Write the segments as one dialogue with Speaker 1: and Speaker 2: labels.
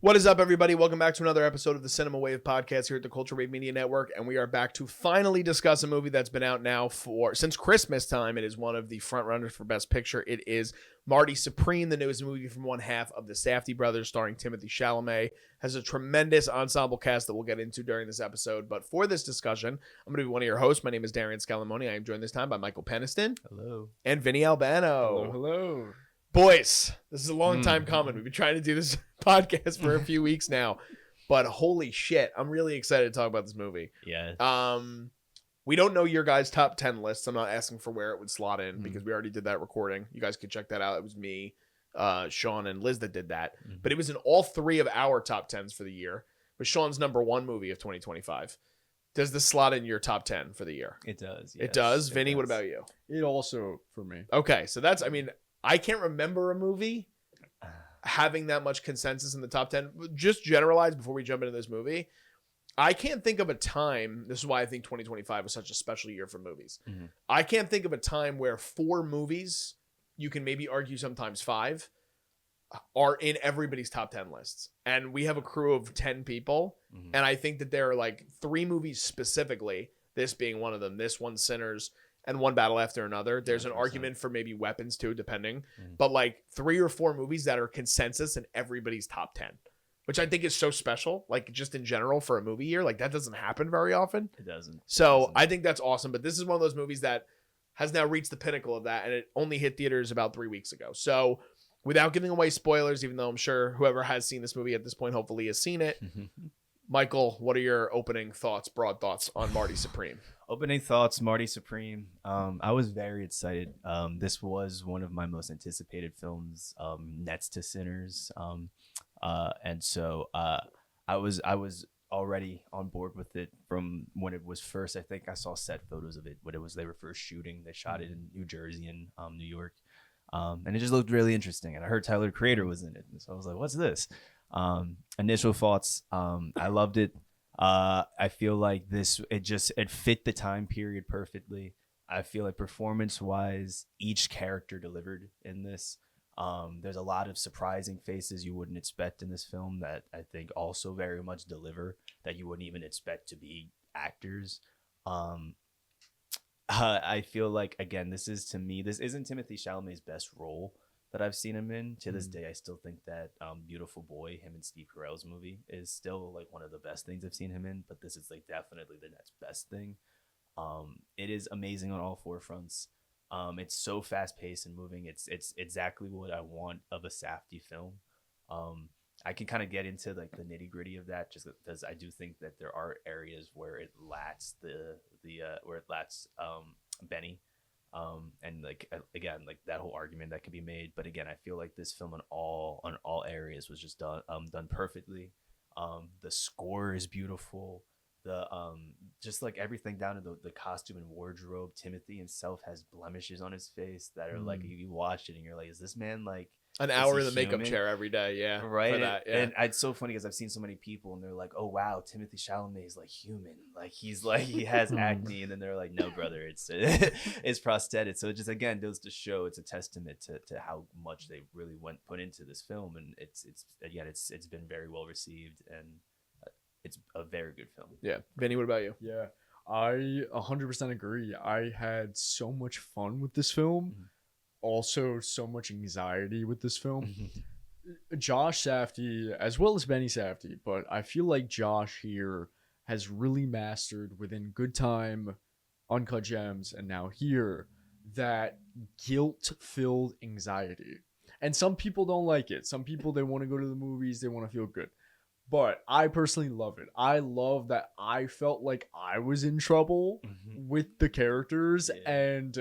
Speaker 1: What is up, everybody? Welcome back to another episode of the Cinema Wave podcast here at the Culture Wave Media Network, and we are back to finally discuss a movie that's been out now since Christmas time. It is one of the front runners for Best Picture. It is Marty Supreme, the newest movie from one half of the Safdie brothers, starring Timothee Chalamet. Has a tremendous ensemble cast that we'll get into during this episode. But for this discussion, I'm going to be one of your hosts. My name is Darian. I am joined this time by Michael Penniston.
Speaker 2: Hello.
Speaker 1: And Vinny Albano.
Speaker 3: Hello, hello.
Speaker 1: Boys, this is a long time coming. We've been trying to do this podcast for a few weeks now, but holy shit, I'm really excited to talk about this movie.
Speaker 2: Yeah.
Speaker 1: We don't know your guys' top 10 lists. I'm not asking for where it would slot in because we already did that recording. You guys could check that out. It was me, Sean, and Liz that did that. But it was in all three of our top 10s for the year. It was Sean's number one movie of 2025. Does this slot in your top 10 for the year?
Speaker 2: It does.
Speaker 1: Yes. It does? Vinny, what about you?
Speaker 3: It also for me.
Speaker 1: Okay, so that's, I can't remember a movie having that much consensus in the top 10. Just generalized before we jump into this movie, I can't think of a time. This is why I think 2025 was such a special year for movies. I can't think of a time where four movies, you can maybe argue sometimes five, are in everybody's top 10 lists. And we have a crew of 10 people. And I think that there are like three movies specifically, this being one of them, this one, Sinners, and One Battle After Another. There's an argument for maybe Weapons too, depending. But like 3 or 4 movies that are consensus in everybody's top 10, which I think is so special. Like just in general for a movie year, like that doesn't happen very often.
Speaker 2: It doesn't.
Speaker 1: So I think that's awesome. But this is one of those movies that has now reached the pinnacle of that, and it only hit theaters about 3 weeks ago. So without giving away spoilers, even though I'm sure whoever has seen this movie at this point hopefully has seen it. Michael, what are your opening thoughts, broad thoughts on Marty Supreme?
Speaker 2: Opening thoughts, Marty Supreme. I was very excited. This was one of my most anticipated films, next to Sinners. And so I was already on board with it from when it was first. I think I saw set photos of it when they were first shooting. They shot it in New Jersey and New York. And it just looked really interesting. And I heard Tyler the Creator was in it. And so I was like, what's this? Initial thoughts. I loved it. I feel like it fit the time period perfectly. I feel like performance wise, each character delivered in this. There's a lot of surprising faces you wouldn't expect in this film that I think also very much deliver that you wouldn't even expect to be actors. I feel like, again, this isn't Timothee Chalamet's best role that I've seen him in. To this day, I still think that Beautiful Boy, him and Steve Carell's movie, is still like one of the best things I've seen him in, but this is like definitely the next best thing. It is amazing on all 4 fronts. It's so fast paced and moving. It's exactly what I want of a Safdie film. I can kind of get into like the nitty gritty of that just because I do think that there are areas where it lacks Benny. And like again, like that whole argument that could be made, but again, I feel like this film on all areas was just done perfectly. The score is beautiful. The just like everything down to the costume and wardrobe. Timothy himself has blemishes on his face that are like you watch it and you're like, is this man like
Speaker 1: an hour in the makeup chair every day? Yeah,
Speaker 2: right.
Speaker 1: And
Speaker 2: it's so funny because I've seen so many people and they're like, oh wow, Timothee Chalamet is like human, like he has acne, and then they're like, no brother, it's it's prosthetic. So it just again goes to show it's a testament to how much they really put into this film, and it's been very well received and it's a very good film.
Speaker 1: Yeah. Vinny, what about you?
Speaker 3: Yeah, I 100% agree. I had so much fun with this film. Also, so much anxiety with this film. Josh Safdie, as well as Benny Safdie, but I feel like Josh here has really mastered within Good Time, Uncut Gems, and now here, that guilt-filled anxiety. And some people don't like it. Some people, they want to go to the movies, they want to feel good. But I personally love it. I love that I felt like I was in trouble with the characters, and,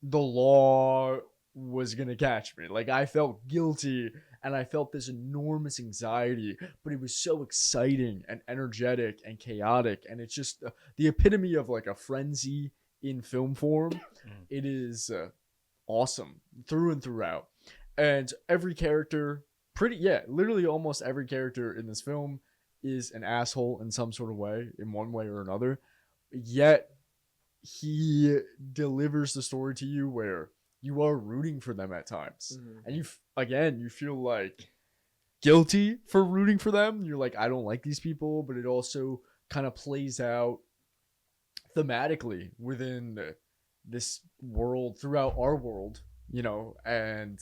Speaker 3: the law was going to catch me. Like, I felt guilty, and I felt this enormous anxiety, but it was so exciting and energetic and chaotic, and it's just the epitome of, like, a frenzy in film form. It is awesome through and throughout. And every character... literally almost every character in this film is an asshole in some sort of way, in one way or another. Yet he delivers the story to you where you are rooting for them at times. And you feel like guilty for rooting for them. You're like, I don't like these people, but it also kind of plays out thematically within this world, throughout our world, you know, and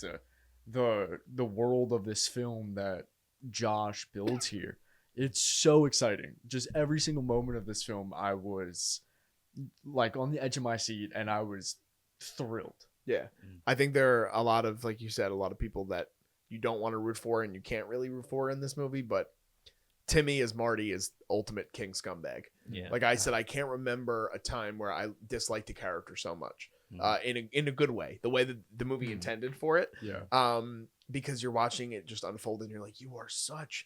Speaker 3: the world of this film that Josh builds here. It's so exciting. Just every single moment of this film, I was like on the edge of my seat, and I was thrilled.
Speaker 1: Yeah. I think there are a lot of, like you said, a lot of people that you don't want to root for and you can't really root for in this movie, but Timmy as Marty is ultimate king scumbag.
Speaker 2: Yeah.
Speaker 1: Like I said, I can't remember a time where I disliked a character so much, in a good way, the way that the movie intended for it.
Speaker 3: Yeah.
Speaker 1: Because you're watching it just unfold and you're like, you are such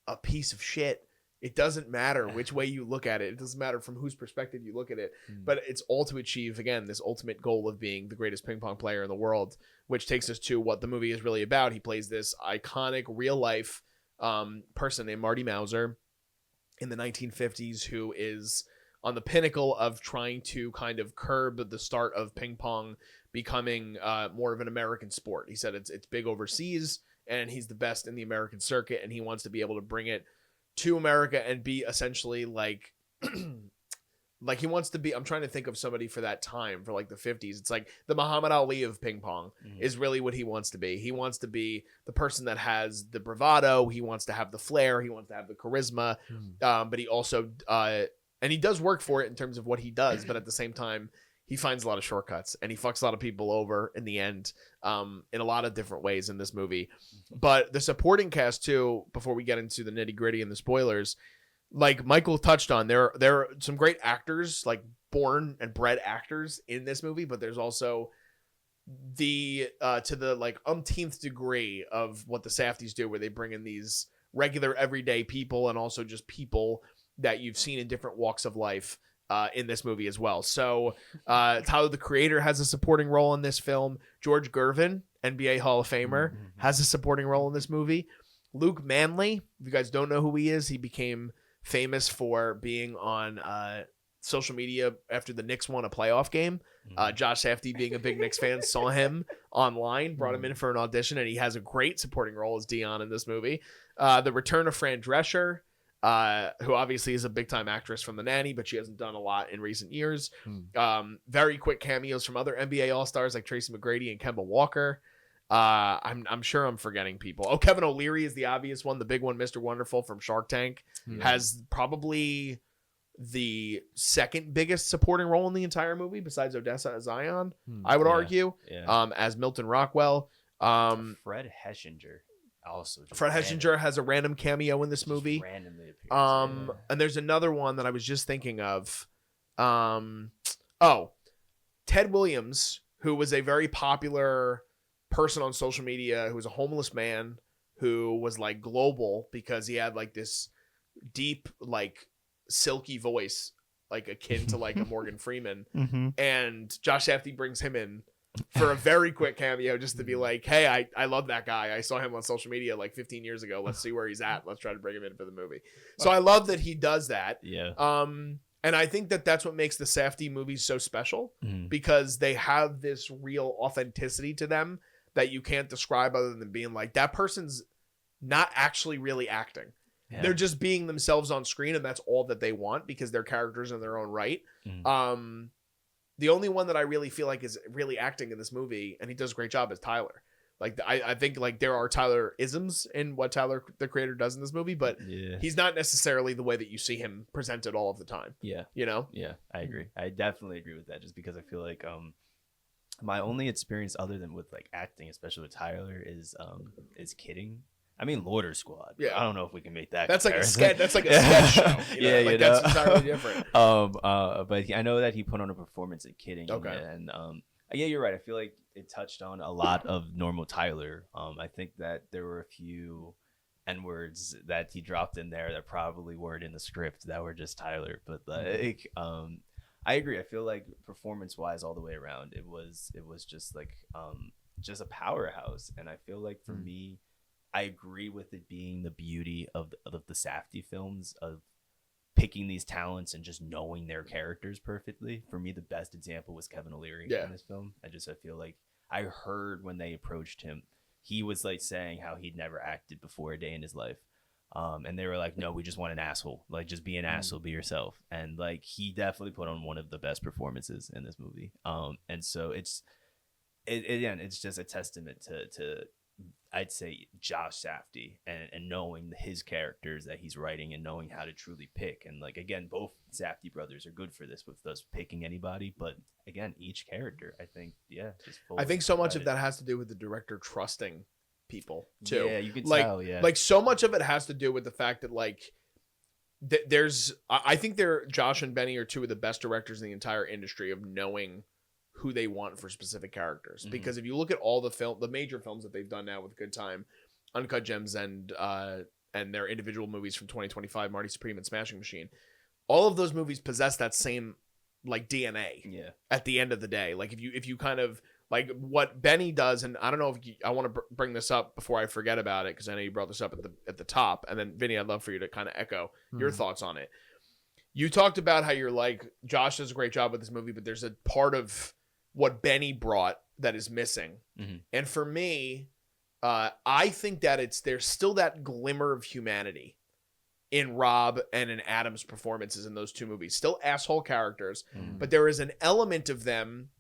Speaker 1: a piece of shit. It doesn't matter which way you look at it. It doesn't matter from whose perspective you look at it, but it's all to achieve, again, this ultimate goal of being the greatest ping pong player in the world, which takes us to what the movie is really about. He plays this iconic real life person named Marty Mauser in the 1950s who is on the pinnacle of trying to kind of curb the start of ping pong becoming more of an American sport. He said it's big overseas and he's the best in the American circuit, and he wants to be able to bring it to America and be essentially like like he wants to be, I'm trying to think of somebody for that time, for like the 50s. It's like the Muhammad Ali of ping pong is really what he wants to be. He wants to be the person that has the bravado. He wants to have the flair. He wants to have the charisma. But he also, and he does work for it in terms of what he does. But at the same time, he finds a lot of shortcuts and he fucks a lot of people over in the end, in a lot of different ways in this movie. But the supporting cast too, before we get into the nitty gritty and the spoilers, like Michael touched on, there are some great actors, like born and bred actors in this movie, but there's also the to the like umpteenth degree of what the Safdies do, where they bring in these regular everyday people and also just people that you've seen in different walks of life in this movie as well. So Tyler, the Creator, has a supporting role in this film. George Gervin, NBA Hall of Famer, has a supporting role in this movie. Luke Manley, if you guys don't know who he is, he became famous for being on social media after the Knicks won a playoff game. Josh Safdie, being a big Knicks fan, saw him online, brought him in for an audition, and he has a great supporting role as Dion in this movie. The return of Fran Drescher, who obviously is a big-time actress from The Nanny, but she hasn't done a lot in recent years. Very quick cameos from other NBA All-Stars like Tracy McGrady and Kemba Walker. I'm sure I'm forgetting people. Oh, Kevin O'Leary is the obvious one, the big one. Mr. Wonderful from Shark Tank has probably the second biggest supporting role in the entire movie besides Odessa as Zion, I would argue. As Milton Rockwell.
Speaker 2: Fred Heschinger also.
Speaker 1: Fred Heschinger has a random cameo in this movie.
Speaker 2: Randomly appears.
Speaker 1: And there's another one that I was just thinking of. Ted Williams, who was a very popular person on social media, who was a homeless man who was like global because he had like this deep, like silky voice, like akin to like a Morgan Freeman. And Josh Safdie brings him in for a very quick cameo just to be like, hey, I love that guy. I saw him on social media like 15 years ago. Let's see where he's at. Let's try to bring him in for the movie. So I love that he does that. And I think that that's what makes the Safdie movies so special, because they have this real authenticity to them that you can't describe other than being like, that person's not actually really acting. They're just being themselves on screen, and that's all that they want because they're characters in their own right. The only one that I really feel like is really acting in this movie, and he does a great job, is Tyler. Like I think like there are Tyler isms in what Tyler the Creator does in this movie, but he's not necessarily the way that you see him presented all of the time. You know?
Speaker 2: Yeah, I agree. I definitely agree with that, just because I feel like my only experience other than with like acting, especially with Tyler, is Kidding. I mean, Loader Squad. I don't know if we can make that.
Speaker 1: That's
Speaker 2: comparison.
Speaker 1: like a sketch. That's like a sketch show. That's entirely different.
Speaker 2: But I know that he put on a performance at Kidding.
Speaker 1: Okay.
Speaker 2: And yeah, you're right. I feel like it touched on a lot of normal Tyler. I think that there were a few N-words that he dropped in there that probably weren't in the script that were just Tyler. But like, I agree. I feel like performance-wise, all the way around, it was just like just a powerhouse. And I feel like for me, I agree with it being the beauty of the Safdie films, of picking these talents and just knowing their characters perfectly. For me, the best example was Kevin O'Leary in this film. I feel like I heard when they approached him, he was like saying how he'd never acted before a day in his life. And they were like, no, we just want an asshole. Like, just be an asshole, be yourself. And like, he definitely put on one of the best performances in this movie. And so again, it's just a testament to I'd say Josh Safdie and knowing his characters that he's writing and knowing how to truly pick. And like, again, both Safdie brothers are good for this with us picking anybody. But again, each character, I think,
Speaker 1: I think so much of that has to do with the director trusting people too.
Speaker 2: Yeah, you can
Speaker 1: tell.
Speaker 2: Yeah,
Speaker 1: like so much of it has to do with the fact that like I think Josh and Benny are two of the best directors in the entire industry of knowing who they want for specific characters.
Speaker 2: Mm-hmm.
Speaker 1: Because if you look at all the major films that they've done now with Good Time, Uncut Gems, and their individual movies from 2025, Marty Supreme and Smashing Machine, all of those movies possess that same like DNA.
Speaker 2: Yeah.
Speaker 1: At the end of the day, like if you kind of like what Benny does, and I don't know if I want to bring this up before I forget about it, because I know you brought this up at the top, and then Vinny, I'd love for you to kind of echo your thoughts on it. You talked about how you're like, Josh does a great job with this movie, but there's a part of what Benny brought that is missing.
Speaker 2: Mm-hmm.
Speaker 1: And for me, I think that there's still that glimmer of humanity in Rob and in Adam's performances in those two movies. Still asshole characters, but there is an element of them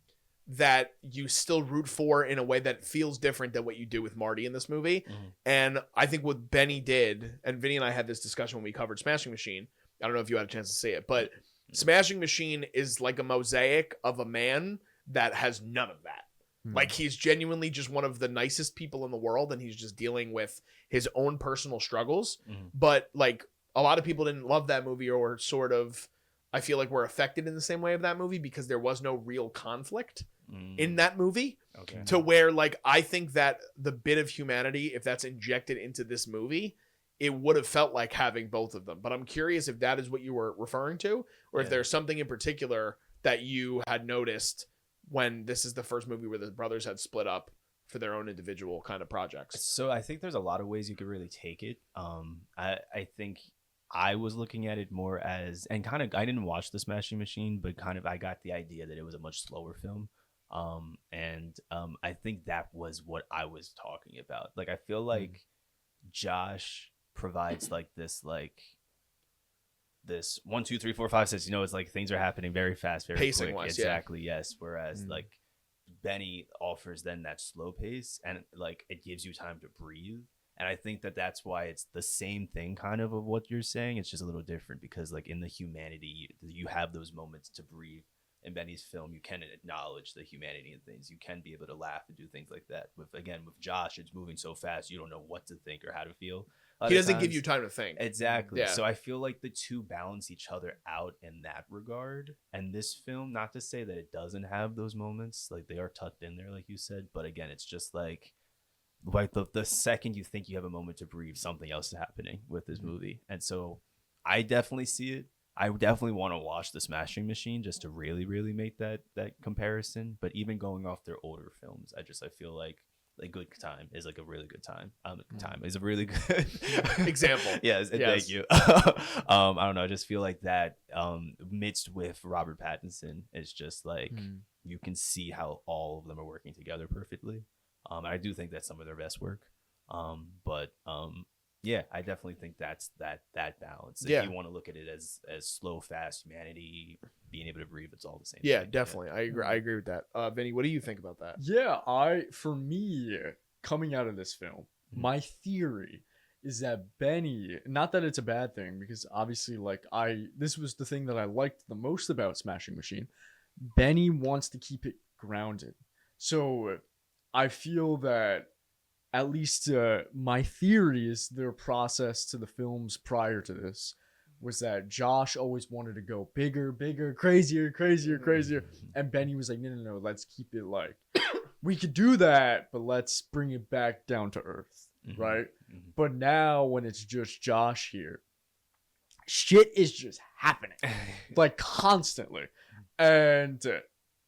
Speaker 1: that you still root for in a way that feels different than what you do with Marty in this movie. And I think what Benny did, and Vinny and I had this discussion when we covered Smashing Machine. I don't know if you had a chance to see it, but Smashing Machine is like a mosaic of a man that has none of that. Like, he's genuinely just one of the nicest people in the world, and he's just dealing with his own personal struggles. But like, a lot of people didn't love that movie, or sort of, I feel like, were affected in the same way of that movie because there was no real conflict in that movie.
Speaker 2: Okay.
Speaker 1: To where, like, I think that the bit of humanity, if that's injected into this movie, it would have felt like having both of them. But I'm curious if that is what you were referring to, or if there's something in particular that you had noticed when this is the first movie where the brothers had split up for their own individual kind of projects.
Speaker 2: So I think there's a lot of ways you could really take it. I think I was looking at it more as, and kind of, I didn't watch The Smashing Machine, but kind of I got the idea that it was a much slower film. I think that was what I was talking about. Like, I feel like Josh provides like this 1, 2, 3, 4, 5, 6, it's like things are happening very fast, very
Speaker 1: pacing
Speaker 2: quick.
Speaker 1: wise.
Speaker 2: Exactly. Yes. Whereas like Benny offers then that slow pace, and like it gives you time to breathe. And I think that that's why it's the same thing kind of what you're saying. It's just a little different because like in the humanity, you have those moments to breathe. In Benny's film, you can acknowledge the humanity in things. You can be able to laugh and do things like that. With Josh, it's moving so fast, you don't know what to think or how to feel.
Speaker 1: He doesn't give you time to think.
Speaker 2: Exactly.
Speaker 1: Yeah.
Speaker 2: So I feel like the two balance each other out in that regard. And this film, not to say that it doesn't have those moments, like they are tucked in there, like you said. But again, it's just like the second you think you have a moment to breathe, something else is happening with this movie. And so I definitely see it. I definitely want to watch The Smashing Machine just to really, really make that comparison. But even going off their older films, I feel like A Good Time is like a really good time. Time is a really good
Speaker 1: example.
Speaker 2: Yes. Thank you. I don't know. I just feel like that mixed with Robert Pattinson is just like you can see how all of them are working together perfectly. I do think that's some of their best work. Yeah, I definitely think that's that balance. If you want to look at it as slow, fast humanity, being able to breathe, it's all the same.
Speaker 1: Yeah,
Speaker 2: thing.
Speaker 1: definitely. I agree with that. Vinny, what do you think about that?
Speaker 3: Yeah, for me, coming out of this film, my theory is that Benny, not that it's a bad thing, because obviously, this was the thing that I liked the most about Smashing Machine. Benny wants to keep it grounded. So I feel that, at least my theory is their process to the films prior to this was that Josh always wanted to go bigger, crazier. And Benny was like, no, let's keep it like, we could do that, but let's bring it back down to earth, right? But now when it's just Josh here, shit is just happening, like constantly. And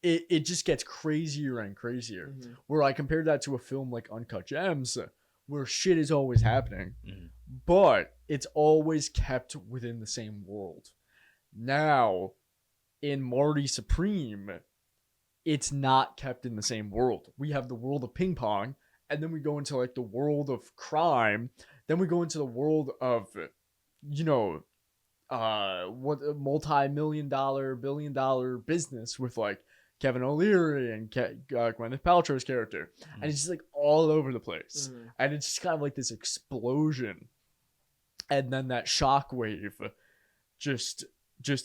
Speaker 3: it just gets crazier and crazier. Where I compared that to a film like Uncut Gems, where shit is always happening, but it's always kept within the same world. Now, in Marty Supreme, it's not kept in the same world. We have the world of ping pong, and then we go into like the world of crime. Then we go into the world of, you know, what a multi-million-dollar, billion-dollar business with like Kevin O'Leary and Gwyneth Paltrow's character, and it's just like all over the place, and it's just kind of like this explosion, and then that shockwave, just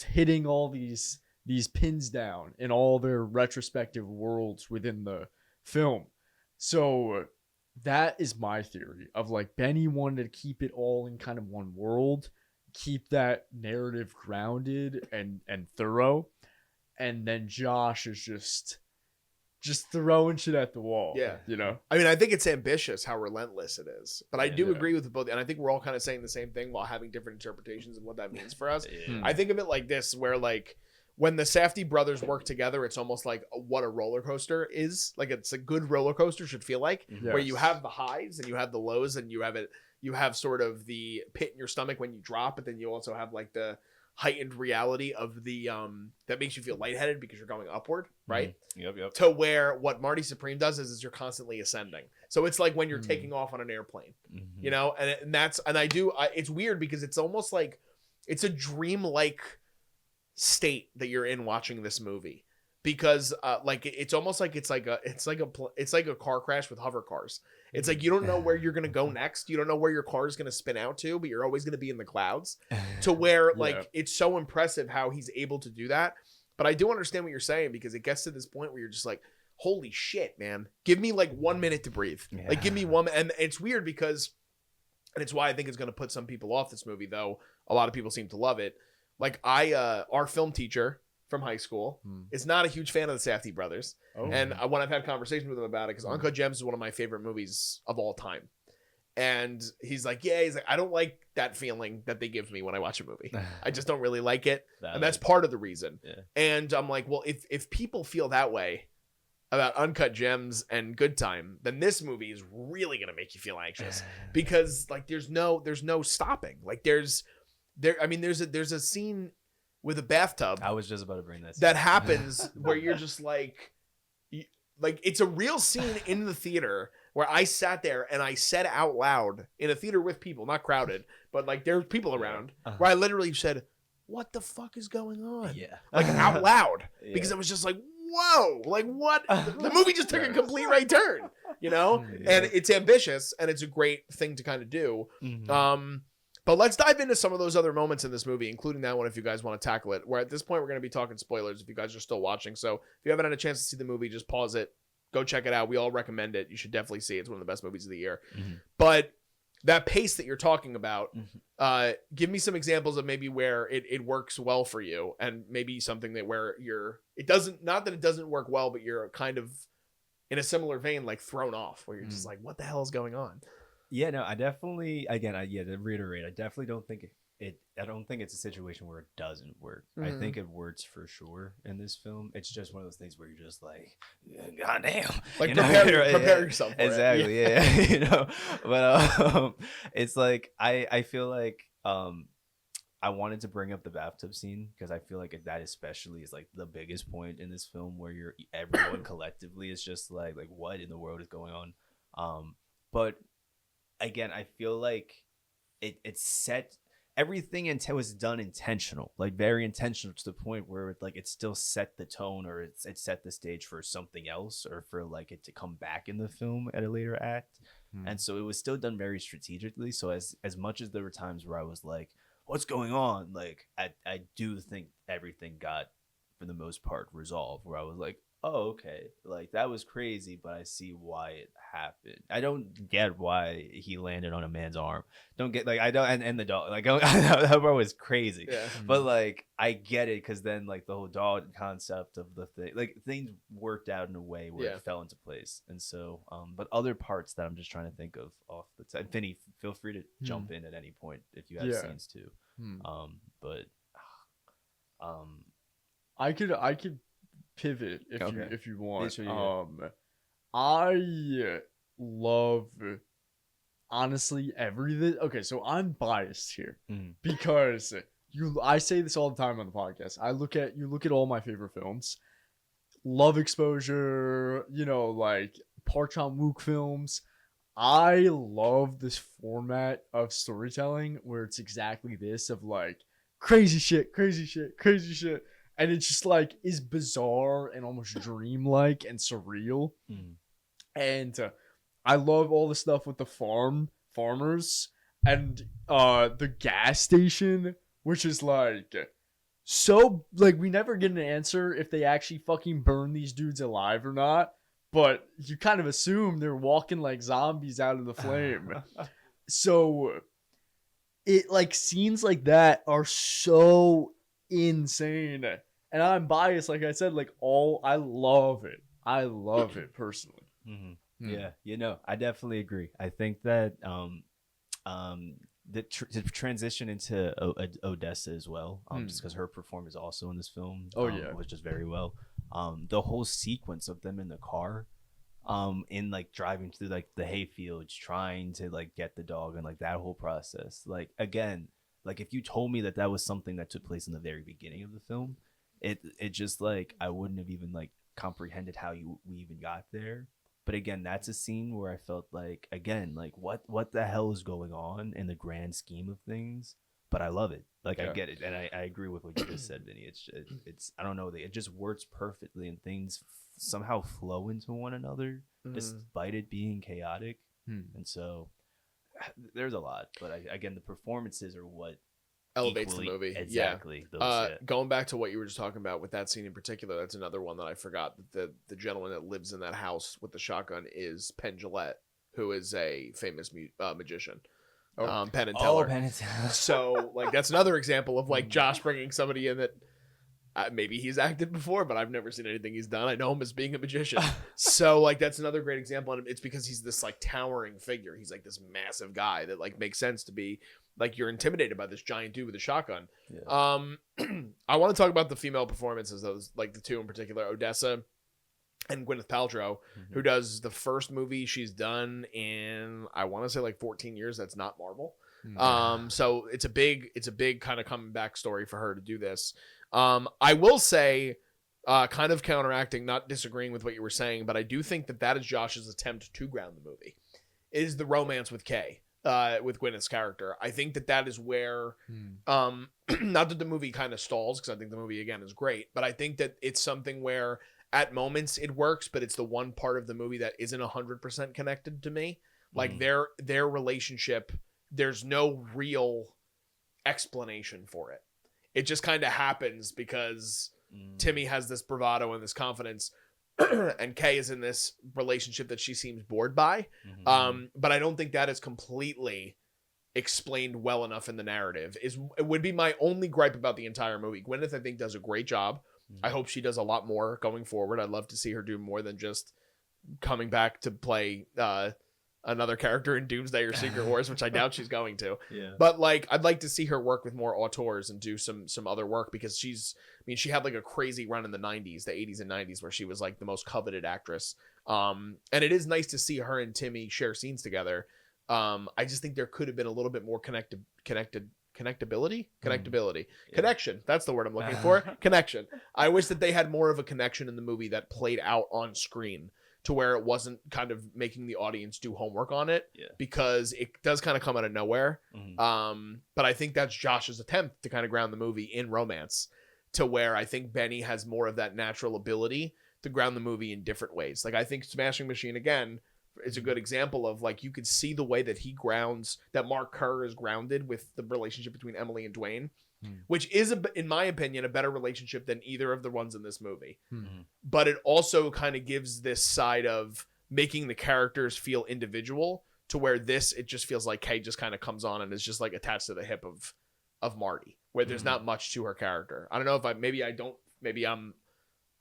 Speaker 3: hitting all these pins down in all their retrospective worlds within the film. So that is my theory of like Benny wanted to keep it all in kind of one world, keep that narrative grounded and thorough, and then Josh is just throwing shit at the wall.
Speaker 1: Yeah.
Speaker 3: You know?
Speaker 1: I mean, I think it's ambitious how relentless it is, but I do agree with both. And I think we're all kind of saying the same thing while having different interpretations of what that means for us. I think of it like this, where like when the Safdie brothers work together, it's almost like what a roller coaster is. Like it's a good roller coaster should feel like, where you have the highs and you have the lows, and you have sort of the pit in your stomach when you drop, but then you also have like the heightened reality of the that makes you feel lightheaded because you're going upward, right?
Speaker 2: Yep.
Speaker 1: To where what Marty Supreme does is you're constantly ascending. So it's like when you're taking off on an airplane, you know, and it's weird because it's almost like it's a dream-like state that you're in watching this movie, because like it's almost like it's like a car crash with hover cars. It's like you don't know where you're gonna go next. You don't know where your car is gonna spin out to, but you're always gonna be in the clouds. To where like it's so impressive how he's able to do that. But I do understand what you're saying, because it gets to this point where you're just like, holy shit, man, give me like 1 minute to breathe. Like give me one. And it's weird because, and it's why I think it's gonna put some people off this movie, though a lot of people seem to love it. Like our film teacher from high school is not a huge fan of the Safdie brothers. And when I've had conversations with him about it, because Uncut Gems is one of my favorite movies of all time. And he's like, I don't like that feeling that they give me when I watch a movie. I just don't really like it. And that's part of the reason. And I'm like, well, if people feel that way about Uncut Gems and Good Time, then this movie is really going to make you feel anxious, because like there's no stopping. Like there's a scene with a bathtub.
Speaker 2: I was just about to bring this.
Speaker 1: That happens where you're just like it's a real scene in the theater where I sat there and I said out loud in a theater with people, not crowded, but like there's people around, where I literally said, "What the fuck is going on?" Like out loud, because I was just like, "Whoa!" Like what? The movie just took a complete right turn, you know? And it's ambitious and it's a great thing to kind of do. But let's dive into some of those other moments in this movie, including that one if you guys want to tackle it. Where at this point, we're going to be talking spoilers if you guys are still watching. So if you haven't had a chance to see the movie, just pause it. Go check it out. We all recommend it. You should definitely see it. It's one of the best movies of the year. But that pace that you're talking about, give me some examples of maybe where it works well for you, and maybe something that where not that it doesn't work well, but you're kind of in a similar vein, like thrown off, where you're just like, what the hell is going on?
Speaker 2: Yeah, no, I definitely, again, to reiterate, I definitely don't think I don't think it's a situation where it doesn't work. I think it works for sure in this film. It's just one of those things where you're just like, God damn.
Speaker 1: Like prepare yourself for
Speaker 2: exactly,
Speaker 1: it.
Speaker 2: Yeah. You know, but it's like, I feel like I wanted to bring up the bathtub scene, because I feel like that especially is like the biggest point in this film, where everyone collectively is just like what in the world is going on? But again, I feel like it's set, everything was done intentional, like very intentional, to the point where it still set the tone, or it set the stage for something else, or for like it to come back in the film at a later act. And so it was still done very strategically. So as much as there were times where I was like, what's going on? Like I do think everything got, for the most part, resolved, where I was like, oh, okay, like that was crazy, but I see why it happened. I don't get why he landed on a man's arm. Don't get, like, I don't, and the dog, like, that part was crazy. But like I get it, because then like the whole dog concept of the thing, like things worked out in a way where it fell into place. And so but other parts that I'm just trying to think of off the top. Vinny, feel free to jump in at any point if you have scenes too. But
Speaker 3: I could pivot if you want.
Speaker 2: Sure,
Speaker 3: I love, honestly, everything. Okay, so I'm biased here because I say this all the time on the podcast. You look at all my favorite films, Love Exposure, you know, like Park Chan-wook films. I love this format of storytelling where it's exactly this of like crazy shit, crazy shit, crazy shit. And it just like is bizarre and almost dreamlike and surreal.
Speaker 2: Mm.
Speaker 3: And I love all the stuff with the farmers and the gas station, which is like so like we never get an answer if they actually fucking burn these dudes alive or not, but you kind of assume they're walking like zombies out of the flame. So it like scenes like that are so insane. And I'm biased, like I said, like I love it. I love it personally.
Speaker 2: Mm-hmm. Yeah, I definitely agree. I think that the transition into Odessa as well, just because her performance also in this film, was just very well. The whole sequence of them in the car, in like driving through like the hayfields, trying to like get the dog, and like that whole process. Like again, like if you told me that was something that took place in the very beginning of the film, it just like I wouldn't have even like comprehended how we even got there. But again, that's a scene where I felt like, again, like what the hell is going on in the grand scheme of things? But I love it. Like I get it, and I agree with what you just said, Vinny. It's I don't know, it just works perfectly, and things somehow flow into one another despite it being chaotic. And so there's a lot, but again, the performances are what
Speaker 1: elevates the movie.
Speaker 2: Exactly.
Speaker 1: Going back to what you were just talking about with that scene in particular, that's another one that I forgot. The gentleman that lives in that house with the shotgun is Penn, who is a famous magician. Penn and Teller.
Speaker 2: Penn and Teller.
Speaker 1: So like that's another example of like Josh bringing somebody in that maybe he's acted before, but I've never seen anything he's done. I know him as being a magician. So like that's another great example, and it's because he's this like towering figure. He's like this massive guy that like makes sense to be like you're intimidated by this giant dude with a shotgun. I want to talk about the female performances, those like the two in particular, Odessa and Gwyneth Paltrow, who does the first movie she's done in I want to say like 14 years. That's not Marvel. So it's a big kind of coming back story for her to do this. I will say, kind of counteracting, not disagreeing with what you were saying, but I do think that is Josh's attempt to ground the movie, is the romance with Kay, with Gwyneth's character. I think that is where, not that the movie kind of stalls, because I think the movie, again, is great, but I think that it's something where at moments it works, but it's the one part of the movie that isn't 100% connected to me. Like their relationship, there's no real explanation for it. It just kind of happens because Timmy has this bravado and this confidence, and Kay is in this relationship that she seems bored by. But I don't think that is completely explained well enough in the narrative. It would be my only gripe about the entire movie. Gwyneth, I think, does a great job. I hope she does a lot more going forward. I'd love to see her do more than just coming back to play another character in Doomsday or Secret Wars, which I doubt she's going to. But like, I'd like to see her work with more auteurs and do some other work, because she had like a crazy run in the 90s, the 80s and 90s, where she was like the most coveted actress. And it is nice to see her and Timmy share scenes together. I just think there could have been a little bit more connection. That's the word I'm looking for. Connection. I wish that they had more of a connection in the movie that played out on screen, to where it wasn't kind of making the audience do homework on it, because it does kind of come out of nowhere. But I think that's Josh's attempt to kind of ground the movie in romance, to where I think Benny has more of that natural ability to ground the movie in different ways. Like I think Smashing Machine, again, is a good example of like, you could see the way that he grounds, that Mark Kerr is grounded with the relationship between Emily and Dwayne, which is, in my opinion, a better relationship than either of the ones in this movie. But it also kind of gives this side of making the characters feel individual, to where it just feels like Kay just kind of comes on and is just like attached to the hip of Marty, where there's not much to her character. I don't know if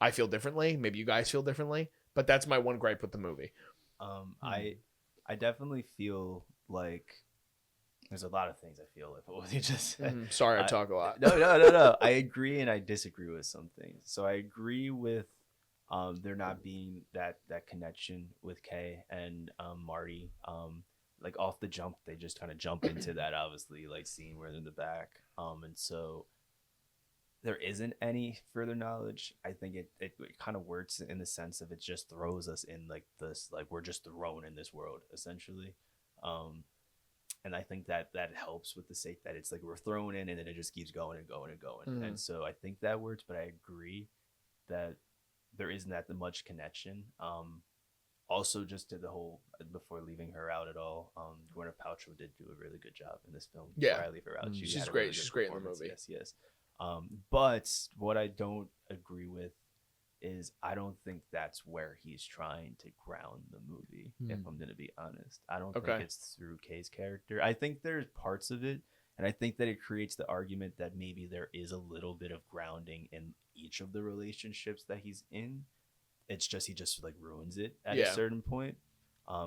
Speaker 1: I feel differently. Maybe you guys feel differently, but that's my one gripe with the movie.
Speaker 2: I definitely feel like there's a lot of things I feel like what you just said.
Speaker 1: Sorry, I talk a lot.
Speaker 2: No. I agree and I disagree with some things. So I agree with there not being that connection with Kay and Marty. Like off the jump, they just kind of jump into that, obviously, like scene where they're in the back. And so there isn't any further knowledge. I think it kind of works in the sense of it just throws us in like this, like we're just thrown in this world essentially. And I think that helps with the sake that it's like we're thrown in and then it just keeps going and going and going. And so I think that works, but I agree that there isn't that much connection. Also, just to the whole, before leaving her out at all, Gwyneth Paltrow did do a really good job in this film.
Speaker 1: Yeah.
Speaker 2: Before I leave her out.
Speaker 1: She's great. Really, she's great in the movie.
Speaker 2: Yes. But what I don't agree with is I don't think that's where he's trying to ground the movie, if I'm going to be honest. I don't think it's through Kay's character. I think there's parts of it, and I think that it creates the argument that maybe there is a little bit of grounding in each of the relationships that he's in. It's just he just like ruins it at a certain point.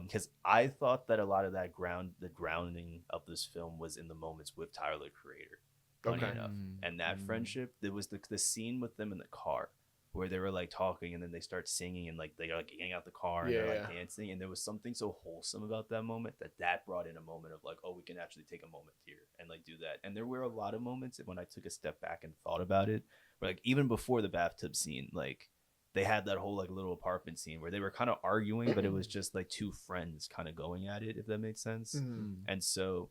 Speaker 2: Because I thought that a lot of that the grounding of this film was in the moments with Tyler, the creator. Funny enough. And that friendship, there was the scene with them in the car where they were like talking and then they start singing and like they're like getting out the car and they're like dancing, and there was something so wholesome about that moment that brought in a moment of like, oh, we can actually take a moment here and like do that. And there were a lot of moments when I took a step back and thought about it, where like even before the bathtub scene, like they had that whole like little apartment scene where they were kind of arguing, but it was just like two friends kind of going at it, if that made sense. And so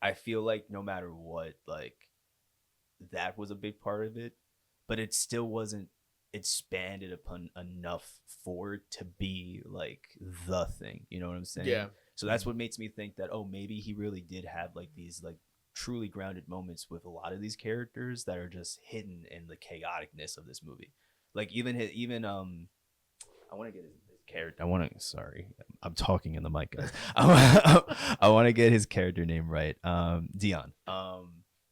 Speaker 2: I feel like no matter what, like that was a big part of it, but it still wasn't expanded upon enough for it to be like the thing. You know what I'm saying?
Speaker 1: Yeah.
Speaker 2: So that's what makes me think that, oh, maybe he really did have like these like truly grounded moments with a lot of these characters that are just hidden in the chaoticness of this movie. Like I want to get his character. Sorry, I'm talking in the mic, guys. I want to get his character name right. Dion.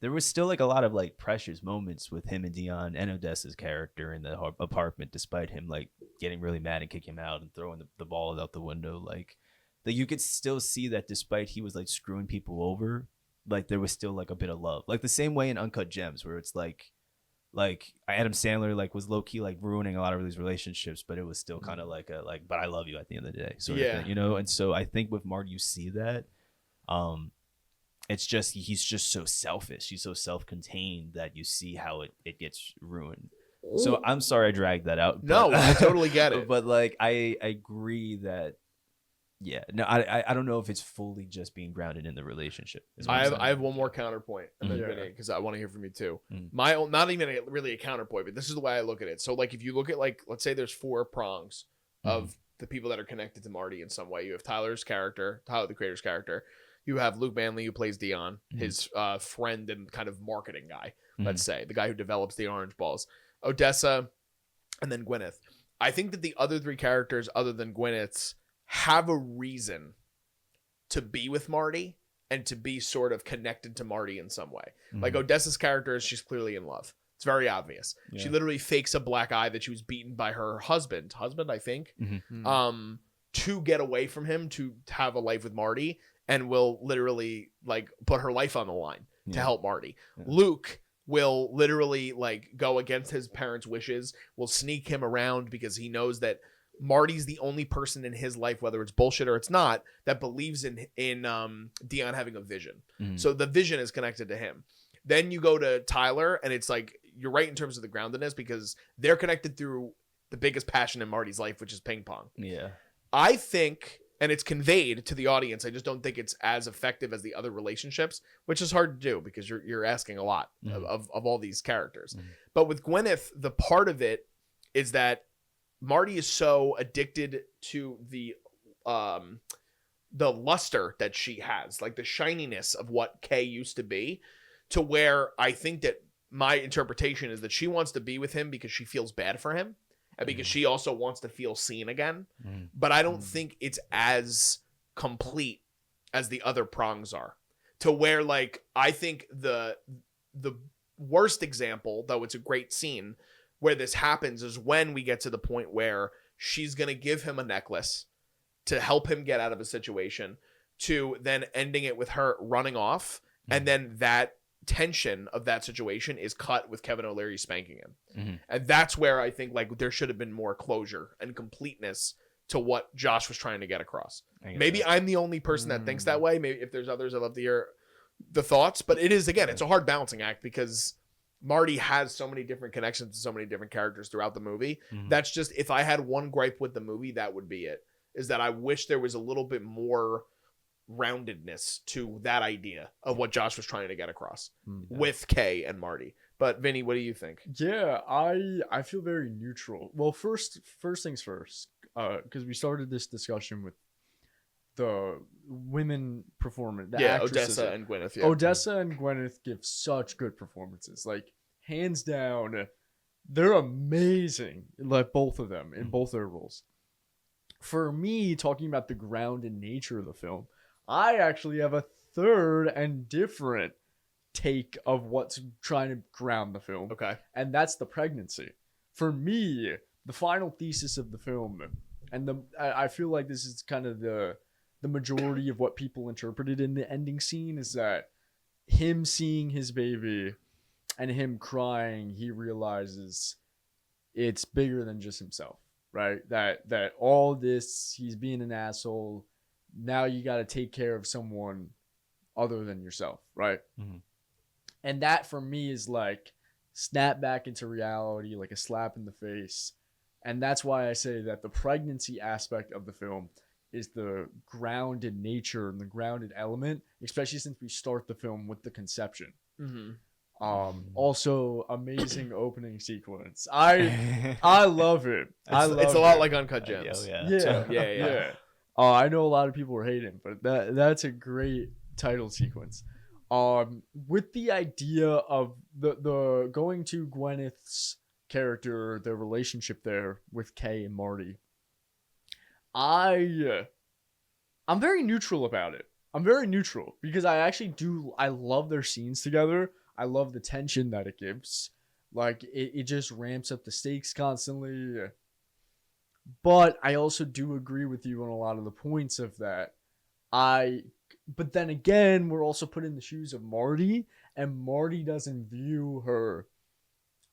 Speaker 2: There was still like a lot of like precious moments with him and Dion and Odessa's character in the apartment, despite him like getting really mad and kicking him out and throwing the ball out the window. Like that, you could still see that despite he was like screwing people over, like there was still like a bit of love. Like the same way in Uncut Gems, where it's like Adam Sandler like was low key like ruining a lot of these relationships, but it was still kind of like but I love you at the end of the day sort of thing, you know. And so I think with Marty you see that it's just he's just so selfish, he's so self-contained that you see how it gets ruined. So I'm sorry I dragged that out,
Speaker 1: no, I totally get it.
Speaker 2: But like I agree that I don't know if it's fully just being grounded in the relationship.
Speaker 1: I have one more counterpoint, and then because I want to hear from you too. My own, not even really a counterpoint, but this is the way I look at it. So like if you look at like, let's say there's 4 prongs of the people that are connected to Marty in some way. You have Tyler the creator's character. You have Luke Manley, who plays Dion, his friend and kind of marketing guy. Let's say the guy who develops the orange balls. Odessa, and then Gwyneth. I think that the other 3 characters, other than Gwyneth's, have a reason to be with Marty and to be sort of connected to Marty in some way. Like Odessa's character, she's clearly in love. It's very obvious. Yeah. She literally fakes a black eye that she was beaten by her husband, I think, to get away from him, to have a life with Marty, and will literally like put her life on the line to help Marty. Yeah. Luke will literally like go against his parents' wishes, will sneak him around because he knows that Marty's the only person in his life, whether it's bullshit or it's not, that believes in Dion having a vision. So the vision is connected to him. Then you go to Tyler, and it's like, you're right in terms of the groundedness, because they're connected through the biggest passion in Marty's life, which is ping pong. Yeah. I think, and it's conveyed to the audience, I just don't think it's as effective as the other relationships, which is hard to do because you're asking a lot of all these characters. But with Gwyneth, the part of it is that Marty is so addicted to the luster that she has, like the shininess of what Kay used to be, to where I think that my interpretation is that she wants to be with him because she feels bad for him and because she also wants to feel seen again. But I don't think it's as complete as the other prongs are, to where like I think the worst example, though it's a great scene, where this happens is when we get to the point where she's going to give him a necklace to help him get out of a situation, to then ending it with her running off. And then that tension of that situation is cut with Kevin O'Leary spanking him. And that's where I think like there should have been more closure and completeness to what Josh was trying to get across. Maybe I'm the only person that thinks that way. Maybe if there's others, I'd love to hear the thoughts, but it is, again, it's a hard balancing act because Marty has so many different connections to so many different characters throughout the movie.
Speaker 2: Mhm.
Speaker 1: That's just, if I had one gripe with the movie, that would be it. Is that I wish there was a little bit more roundedness to that idea of what Josh was trying to get across with Kay and Marty. But Vinny, what do you think?
Speaker 3: Yeah, I feel very neutral. Well, first things first, because we started this discussion with the women performance. The actresses.
Speaker 1: Odessa and Gwyneth. Yeah.
Speaker 3: Odessa and Gwyneth give such good performances. Like, hands down, they're amazing. Like, both of them in both their roles. For me, talking about the grounded nature of the film, I actually have a third and different take of what's trying to ground the film.
Speaker 1: Okay.
Speaker 3: And that's the pregnancy. For me, the final thesis of the film, and I feel like this is kind of the majority of what people interpreted in the ending scene, is that him seeing his baby and him crying, he realizes it's bigger than just himself, right? That all this, he's being an asshole. Now you got to take care of someone other than yourself, right?
Speaker 2: Mm-hmm.
Speaker 3: And that for me is like snap back into reality, like a slap in the face. And that's why I say that the pregnancy aspect of the film is the grounded nature and the grounded element, especially since we start the film with the conception.
Speaker 1: Mm-hmm.
Speaker 3: Also amazing opening sequence. I love it.
Speaker 1: It's a lot like Uncut Gems.
Speaker 3: Yeah. I know a lot of people were hating, but that's a great title sequence. With the idea of the going to Gwyneth's character, the relationship there with Kay and Marty, I'm very neutral about it. I'm very neutral because I love their scenes together. I love the tension that it gives. Like, it just ramps up the stakes constantly. But I also do agree with you on a lot of the points of that. But then again, we're also put in the shoes of Marty, and Marty doesn't view her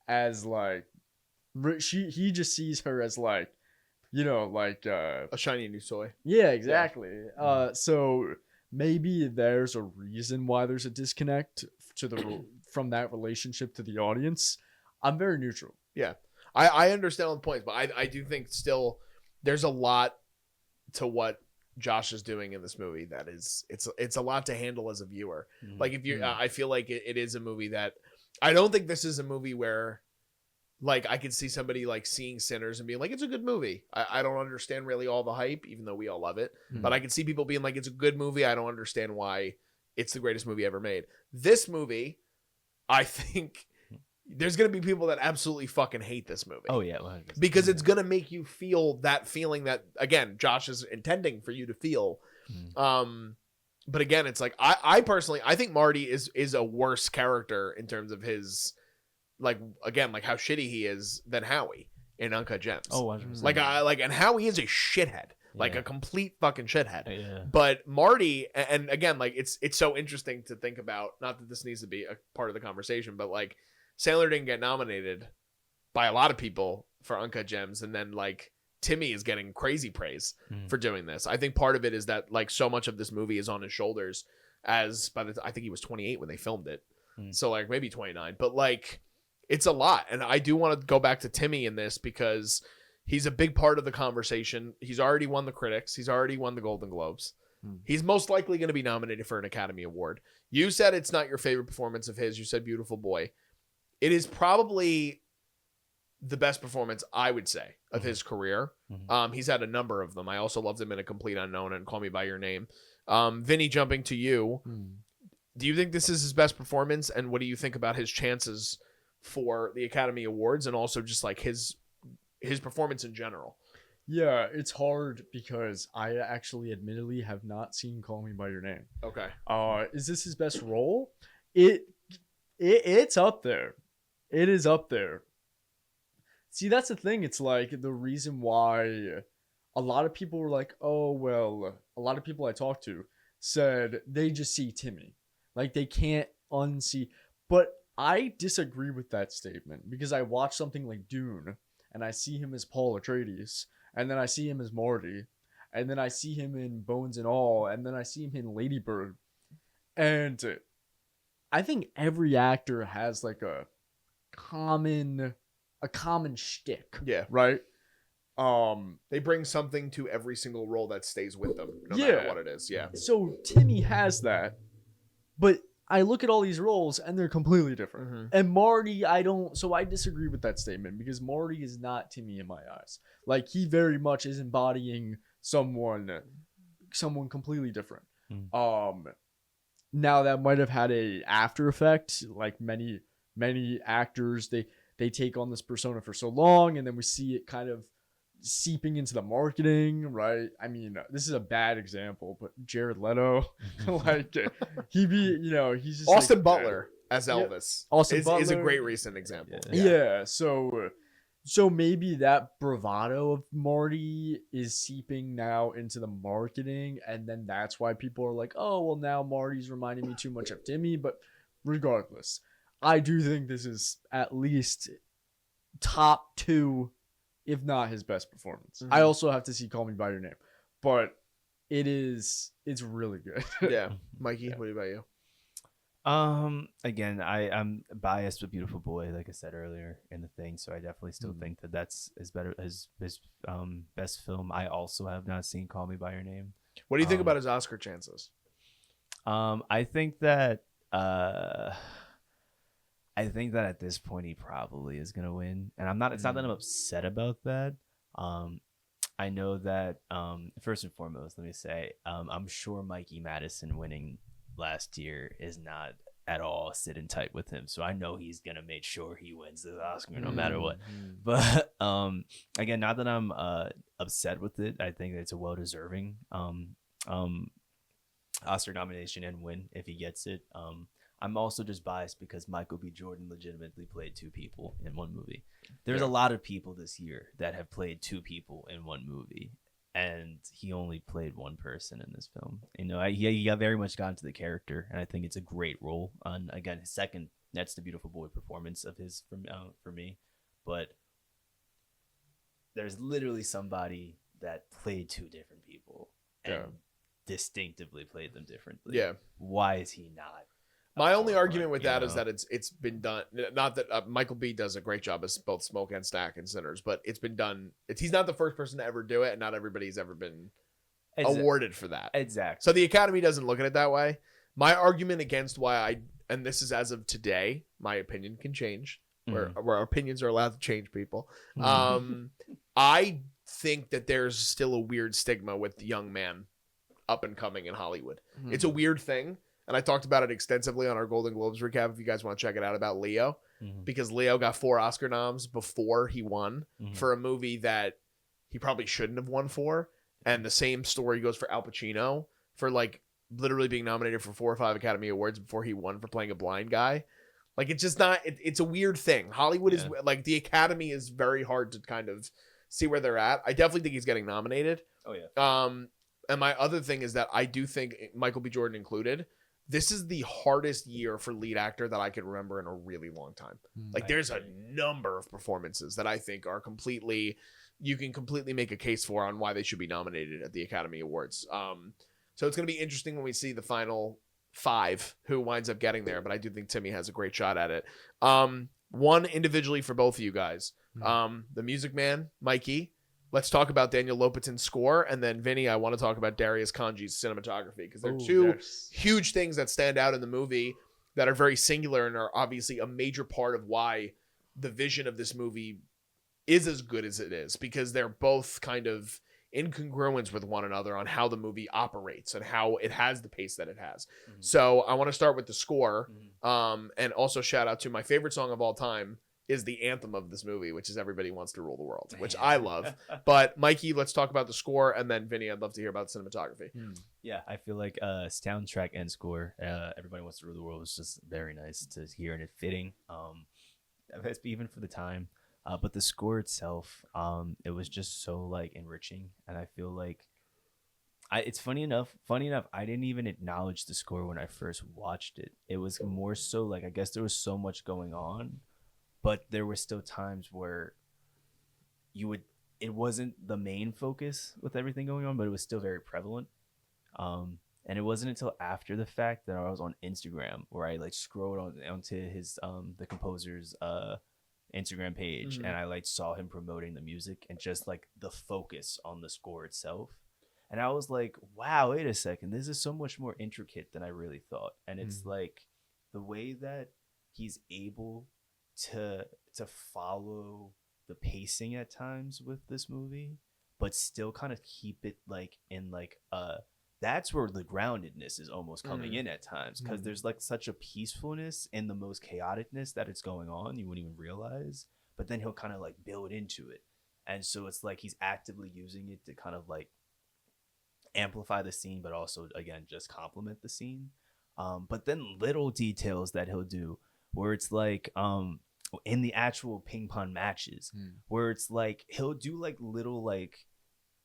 Speaker 3: as like, he just sees her as like, a
Speaker 1: shiny new toy.
Speaker 3: Yeah, exactly. So maybe there's a reason why there's a disconnect from that relationship to the audience. I'm very neutral.
Speaker 1: Yeah, I understand all the points, but I do think still there's a lot to what Josh is doing in this movie that it's a lot to handle as a viewer. Mm-hmm. Like, if you, I feel like it is a movie that I don't think this is a movie where, like, I could see somebody like seeing Sinners and being like, it's a good movie. I don't understand really all the hype, even though we all love it. Mm-hmm. But I can see people being like, it's a good movie. I don't understand why it's the greatest movie ever made. This movie, I think there's going to be people that absolutely fucking hate this movie.
Speaker 2: Oh, yeah. 100%.
Speaker 1: Because it's going to make you feel that feeling that, again, Josh is intending for you to feel. Mm-hmm. But again, it's like, I personally, I think Marty is a worse character in terms of his, like, again, like how shitty he is than Howie in Uncut Gems.
Speaker 2: Oh, 100%.
Speaker 1: And Howie is a shithead, like a complete fucking shithead.
Speaker 2: Yeah.
Speaker 1: But Marty, and again, like, it's so interesting to think about, not that this needs to be a part of the conversation, but like, Sandler didn't get nominated by a lot of people for Uncut Gems, and then like Timmy is getting crazy praise for doing this. I think part of it is that like so much of this movie is on his shoulders, as I think he was 28 when they filmed it, so like maybe 29, but like it's a lot. And I do want to go back to Timmy in this because he's a big part of the conversation. He's already won the critics. He's already won the Golden Globes. He's most likely going to be nominated for an Academy Award. You said it's not your favorite performance of his. You said Beautiful Boy. It is probably the best performance, I would say, of his career. Mm-hmm. He's had a number of them. I also loved him in A Complete Unknown and Call Me By Your Name. Vinny, jumping to you, do you think this is his best performance? And what do you think about his chances for the Academy Awards and also just like his performance in general?
Speaker 3: Yeah, it's hard because I actually admittedly have not seen Call Me By Your Name.
Speaker 1: Okay.
Speaker 3: Is this his best role? It's up there. It is up there. See, that's the thing. It's like the reason why a lot of people were like, oh, well, a lot of people I talked to said they just see Timmy. Like, they can't unsee. But I disagree with that statement because I watch something like Dune and I see him as Paul Atreides, and then I see him as Marty, and then I see him in Bones and All, and then I see him in Lady Bird. And I think every actor has like a common shtick.
Speaker 1: Yeah.
Speaker 3: Right.
Speaker 1: They bring something to every single role that stays with them, no
Speaker 3: Yeah.
Speaker 1: matter what it is. Yeah.
Speaker 3: So Timmy has that, but I look at all these roles and they're completely different.
Speaker 1: Mhm.
Speaker 3: And Marty, I disagree with that statement because Marty is not Timmy in my eyes. Like he very much is embodying someone completely different. Now that might have had a after effect, like many actors, they take on this persona for so long and then we see it kind of seeping into the marketing, right? I mean, this is a bad example, but Jared Leto, like he's just
Speaker 1: Austin
Speaker 3: like,
Speaker 1: Butler as Elvis
Speaker 3: Austin
Speaker 1: is a
Speaker 3: Butler.
Speaker 1: great recent example.
Speaker 3: Yeah. So maybe that bravado of Marty is seeping now into the marketing, and then that's why people are like, oh, well, now Marty's reminding me too much of Timmy. But regardless, I do think this is at least top 2, if not his best performance. I also have to see Call Me By Your Name, but it's really good.
Speaker 1: Yeah. Mikey, what about you?
Speaker 2: Again, I'm biased with Beautiful Boy, like I said earlier in the thing, so I definitely still think that that's his best film. I also have not seen Call Me By Your Name.
Speaker 1: What do you think about his Oscar chances?
Speaker 2: I think that at this point he probably is gonna win, and I'm not. It's not that I'm upset about that. I know that first and foremost, let me say, I'm sure Mikey Madison winning last year is not at all sitting tight with him, so I know he's gonna make sure he wins the Oscar no matter what. But again, not that I'm upset with it. I think that it's a well-deserving Oscar nomination and win if he gets it. I'm also just biased because Michael B. Jordan legitimately played 2 people in one movie. There's a lot of people this year that have played 2 people in one movie, and he only played one person in this film. He got very much got into the character, and I think it's a great role. And again, his second That's the Beautiful Boy performance of his for me. But there's literally somebody that played 2 different people and distinctively played them differently.
Speaker 1: Yeah.
Speaker 2: Why is he not?
Speaker 1: My only argument with that is that it's been done. Not that Michael B does a great job as both Smoke and Stack and Sinners, but it's been done. He's not the first person to ever do it, and not everybody's ever been awarded for that.
Speaker 2: Exactly.
Speaker 1: So the Academy doesn't look at it that way. My argument against why and this is as of today, my opinion can change. Where our opinions are allowed to change, people. I think that there's still a weird stigma with the young man up and coming in Hollywood. It's a weird thing. And I talked about it extensively on our Golden Globes recap if you guys want to check it out about Leo. Because Leo got 4 Oscar noms before he won for a movie that he probably shouldn't have won for. And the same story goes for Al Pacino for like literally being nominated for 4 or 5 Academy Awards before he won for playing a blind guy. Like, it's just not, it's a weird thing. Hollywood is like, the Academy is very hard to kind of see where they're at. I definitely think he's getting nominated.
Speaker 2: Oh, yeah.
Speaker 1: And my other thing is that I do think, Michael B. Jordan included, this is the hardest year for lead actor that I can remember in a really long time. Like, there's a number of performances that I think are you can completely make a case for on why they should be nominated at the Academy Awards. So it's going to be interesting when we see the final 5 who winds up getting there, but I do think Timmy has a great shot at it. One individually for both of you guys. The Music Man, Mikey. Let's talk about Daniel Lopatin's score, and then Vinny, I want to talk about Darius Kanji's cinematography, because they're 2 huge things that stand out in the movie that are very singular and are obviously a major part of why the vision of this movie is as good as it is, because they're both kind of in congruence with one another on how the movie operates and how it has the pace that it has. So I want to start with the score, and also shout out to my favorite song of all time is the anthem of this movie, which is Everybody Wants to Rule the World, which I love. But Mikey, let's talk about the score, and then Vinny, I'd love to hear about cinematography.
Speaker 2: Yeah, I feel like soundtrack and score, Everybody Wants to Rule the World was just very nice to hear, and it fitting, even for the time. But the score itself, it was just so like enriching, and I feel like it's funny enough, I didn't even acknowledge the score when I first watched it. It was more so like, I guess there was so much going on, but there were still times where it wasn't the main focus with everything going on, but it was still very prevalent. And it wasn't until after the fact that I was on Instagram where I like scrolled onto his the composer's Instagram page, and I like saw him promoting the music and just like the focus on the score itself. And I was like, wow, wait a second, this is so much more intricate than I really thought. And it's like the way that he's able to follow the pacing at times with this movie, but still kind of keep it like in like that's where the groundedness is almost coming in at times, because there's like such a peacefulness in the most chaoticness that it's going on you wouldn't even realize, but then he'll kind of like build into it. And so it's like he's actively using it to kind of like amplify the scene, but also again just complement the scene. But then little details that he'll do where it's like in the actual ping pong matches where it's like he'll do like little like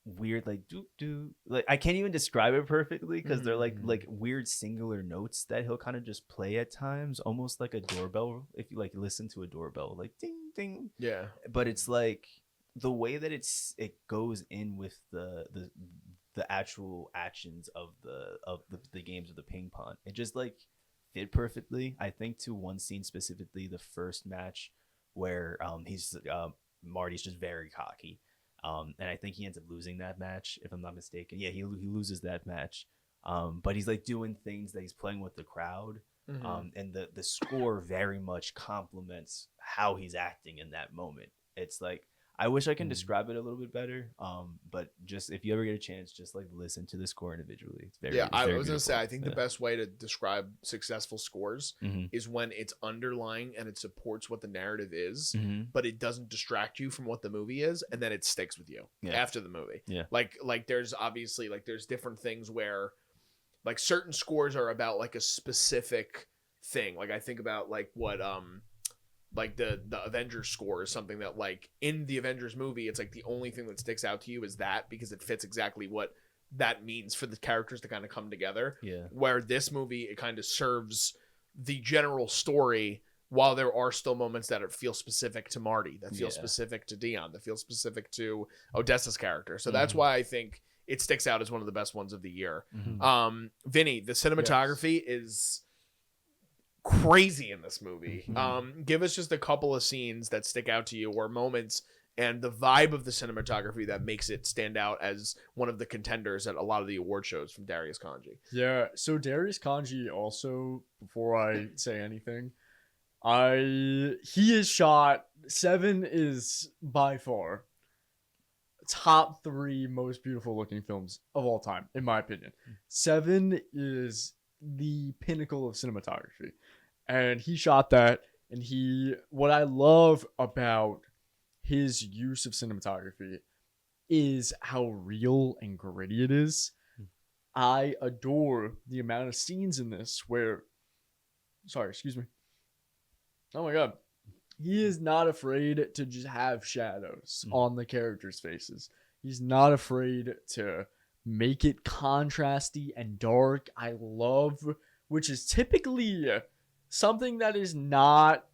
Speaker 2: weird like do like I can't even describe it perfectly because they're like weird singular notes that he'll kind of just play at times, almost like a doorbell if you like listen to a doorbell, like ding ding.
Speaker 1: Yeah.
Speaker 2: But it's like the way that it goes in with the actual actions of the games of the ping pong, it just like fit perfectly. I think to one scene specifically, the first match where Marty's just very cocky. And I think he ends up losing that match, if I'm not mistaken. Yeah, he loses that match. But he's like doing things that he's playing with the crowd. And the score very much complements how he's acting in that moment. It's like, I wish I can describe it a little bit better. But just if you ever get a chance, just like listen to the score individually. It's very,
Speaker 1: I was
Speaker 2: beautiful.
Speaker 1: gonna say, I think the best way to describe successful scores is when it's underlying and it supports what the narrative is, but it doesn't distract you from what the movie is, and then it sticks with you after the movie. Yeah, like there's obviously like there's different things where like certain scores are about like a specific thing. Like I think about like what like the Avengers score is something that like in the Avengers movie, it's like the only thing that sticks out to you is that, because it fits exactly what that means for the characters to kind of come together. Yeah. Where this movie, it kind of serves the general story, while there are still moments that feel specific to Marty, that feel specific to Dion, that feel specific to Odessa's character. So that's why I think it sticks out as one of the best ones of the year. Vinny, the cinematography is crazy in this movie. Give us just a couple of scenes that stick out to you, or moments, and the vibe of the cinematography that makes it stand out as one of the contenders at a lot of the award shows from Darius Khondji.
Speaker 3: Yeah, so Darius Khondji also, before I say anything, he is shot. Seven is by far top 3 most beautiful looking films of all time, in my opinion. Seven is the pinnacle of cinematography, and he shot that. And what I love about his use of cinematography is how real and gritty it is. I adore the amount of scenes in this where, oh my god, he is not afraid to just have shadows on the characters' faces. He's not afraid to make it contrasty and dark. I love, which is typically something that is not,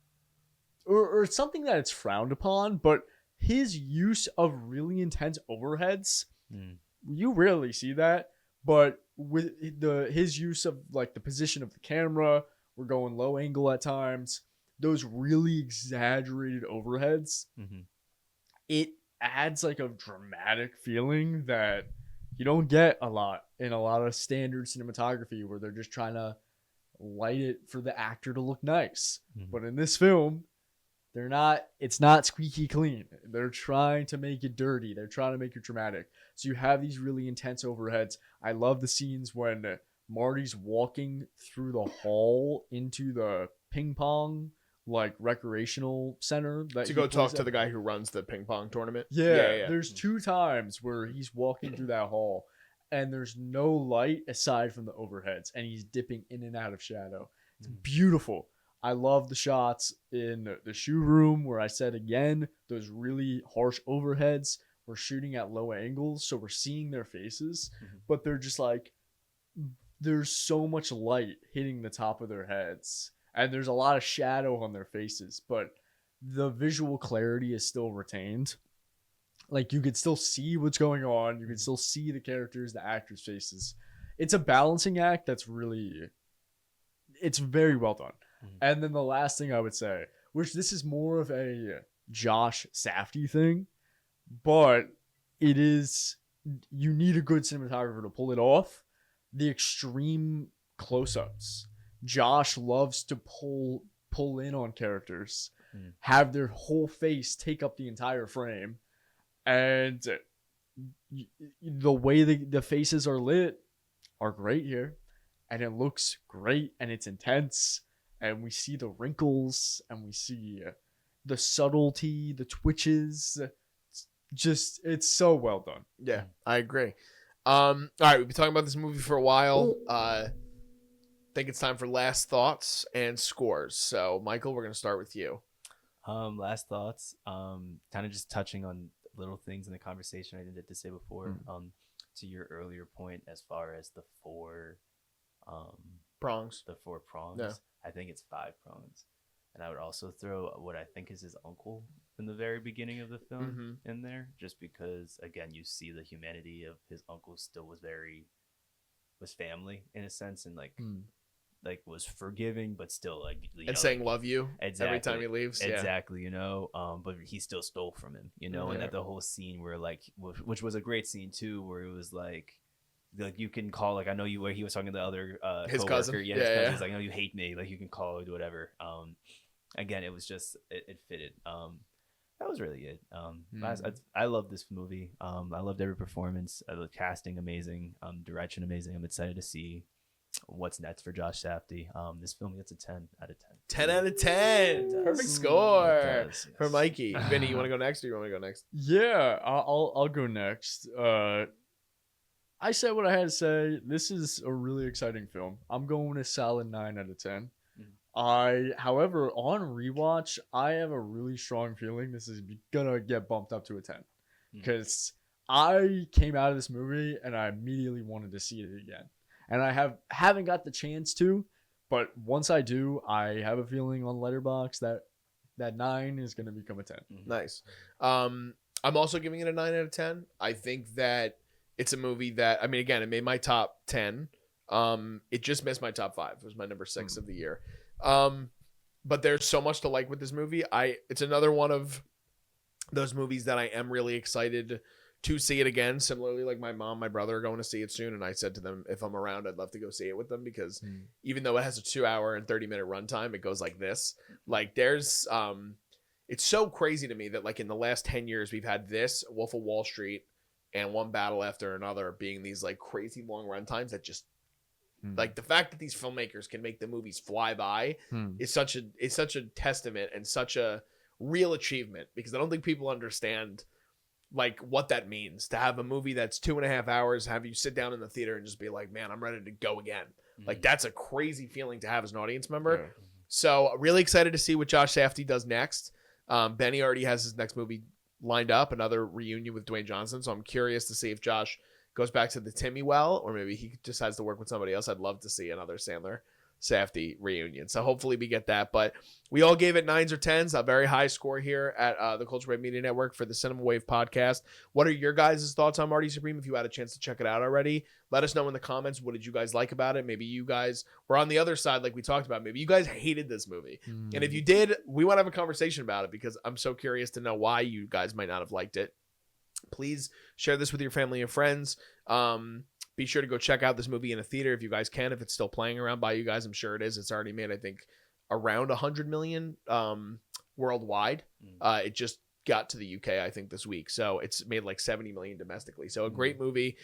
Speaker 3: or something that it's frowned upon, but his use of really intense overheads, you rarely see that. But with his use of like the position of the camera, we're going low angle at times, those really exaggerated overheads, it adds like a dramatic feeling that you don't get a lot in a lot of standard cinematography, where they're just trying to light it for the actor to look nice. But in this film, it's not squeaky clean. They're trying to make it dirty. They're trying to make it dramatic. So you have these really intense overheads. I love the scenes when Marty's walking through the hall into the ping pong like recreational center
Speaker 1: to go talk to the guy who runs the ping pong tournament.
Speaker 3: Yeah. There's 2 times where he's walking through that hall and there's no light aside from the overheads, and he's dipping in and out of shadow. It's beautiful. I love the shots in the shoe room where I said again, those really harsh overheads. We're shooting at low angles, so we're seeing their faces, but they're just like, there's so much light hitting the top of their heads, and there's a lot of shadow on their faces, but the visual clarity is still retained. Like, you could still see what's going on. You could still see the characters, the actors' faces. it's a balancing act that's really, it's very well done. And then the last thing I would say, which this is more of a Josh Safdie thing, but it is, you need a good cinematographer to pull it off. The extreme close-ups. Josh loves to pull in on characters, have their whole face take up the entire frame, and the way the faces are lit are great here, and it looks great, and it's intense, and we see the wrinkles, and we see the subtlety, the twitches. It's so well done.
Speaker 1: Yeah, I agree. All right, we've been talking about this movie for a while. I think it's time for last thoughts and scores. So, Michael, we're going to start with you.
Speaker 2: Last thoughts. Kind of just touching on little things in the conversation I didn't get to say before. To your earlier point, as far as the four
Speaker 1: Prongs.
Speaker 2: The 4 prongs.
Speaker 1: Yeah.
Speaker 2: I think it's 5 prongs. And I would also throw what I think is his uncle in the very beginning of the film in there, just because, again, you see the humanity of his uncle still was family in a sense, and like was forgiving, but still
Speaker 1: And saying love you every time he leaves.
Speaker 2: Exactly, but he still stole from him, and that the whole scene where which was a great scene too, where it was like you can call, I know you, where he was talking to the other
Speaker 1: his
Speaker 2: coworker.
Speaker 1: cousin.
Speaker 2: His cousin. He's like, no, you hate me, like you can call or do whatever. Again, it was just it fitted. That was really it. I love this movie. I loved every performance. The casting amazing. Direction amazing. I'm excited to see what's next for Josh Safdie. This film gets a 10 out of 10.
Speaker 1: 10 out of 10. Perfect score for
Speaker 2: Yes.
Speaker 1: Mikey. Vinny, you want to go next, or you want me to go next?
Speaker 3: Yeah, I'll go next. I said what I had to say. This is a really exciting film. I'm going a solid 9 out of 10. However, on rewatch, I have a really strong feeling this is gonna get bumped up to a 10, because I came out of this movie and I immediately wanted to see it again, and I haven't got the chance to, but once I do, I have a feeling on Letterboxd that 9 is gonna become a 10.
Speaker 1: Nice. I'm also giving it a 9 out of 10. I think that it's a movie that, again, it made my top 10. It just missed my top 5. It was my number 6 of the year. But there's so much to like with this movie. It's another one of those movies that I am really excited to see it again. Similarly, like my mom, my brother are going to see it soon, and I said to them, if I'm around, I'd love to go see it with them, because even though it has a 2-hour and 30-minute runtime, it goes like this. Like there's it's so crazy to me that like in the last 10 years we've had this, Wolf of Wall Street, and One Battle After Another being these like crazy long runtimes that just like the fact that these filmmakers can make the movies fly by is such a testament and such a real achievement, because I don't think people understand like what that means to have a movie that's 2.5 hours, have you sit down in the theater and just be like, man, I'm ready to go again. Like that's a crazy feeling to have as an audience member. So really excited to see what Josh Safdie does next. Benny already has his next movie lined up, another reunion with Dwayne Johnson. So I'm curious to see if Josh goes back to the Timmy well, or maybe he decides to work with somebody else. I'd love to see another Sandler Safdie reunion. So hopefully we get that. But we all gave it 9s or 10s, a very high score here at the Culture Wave Media Network for the Cinema Wave podcast. What are your guys' thoughts on Marty Supreme? If you had a chance to check it out already, let us know in the comments. What did you guys like about it? Maybe you guys were on the other side like we talked about. Maybe you guys hated this movie. And if you did, we want to have a conversation about it, because I'm so curious to know why you guys might not have liked it. Please share this with your family and friends. Be sure to go check out this movie in a theater if you guys can, if it's still playing around by you guys. I'm sure it is. It's already made, I think, around 100 million worldwide. It just got to the UK, I think, this week. So it's made like 70 million domestically. So a great movie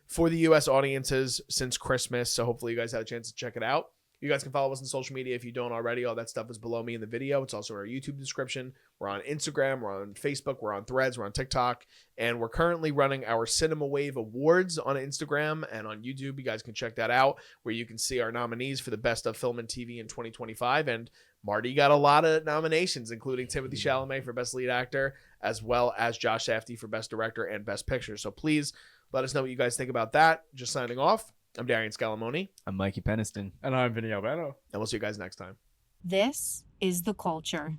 Speaker 1: for the US audiences since Christmas. So hopefully you guys had a chance to check it out. You guys can follow us on social media if you don't already. All that stuff is below me in the video. It's also in our YouTube description. We're on Instagram. We're on Facebook. We're on Threads. We're on TikTok. And we're currently running our Cinema Wave Awards on Instagram and on YouTube. You guys can check that out, where you can see our nominees for the Best of Film and TV in 2025. And Marty got a lot of nominations, including Timothee Chalamet for Best Lead Actor, as well as Josh Safdie for Best Director and Best Picture. So please let us know what you guys think about that. Just signing off. I'm Darian Scalamoni.
Speaker 2: I'm Mikey Penniston.
Speaker 3: And I'm Vinny Albano.
Speaker 1: And we'll see you guys next time.
Speaker 4: This is The Culture.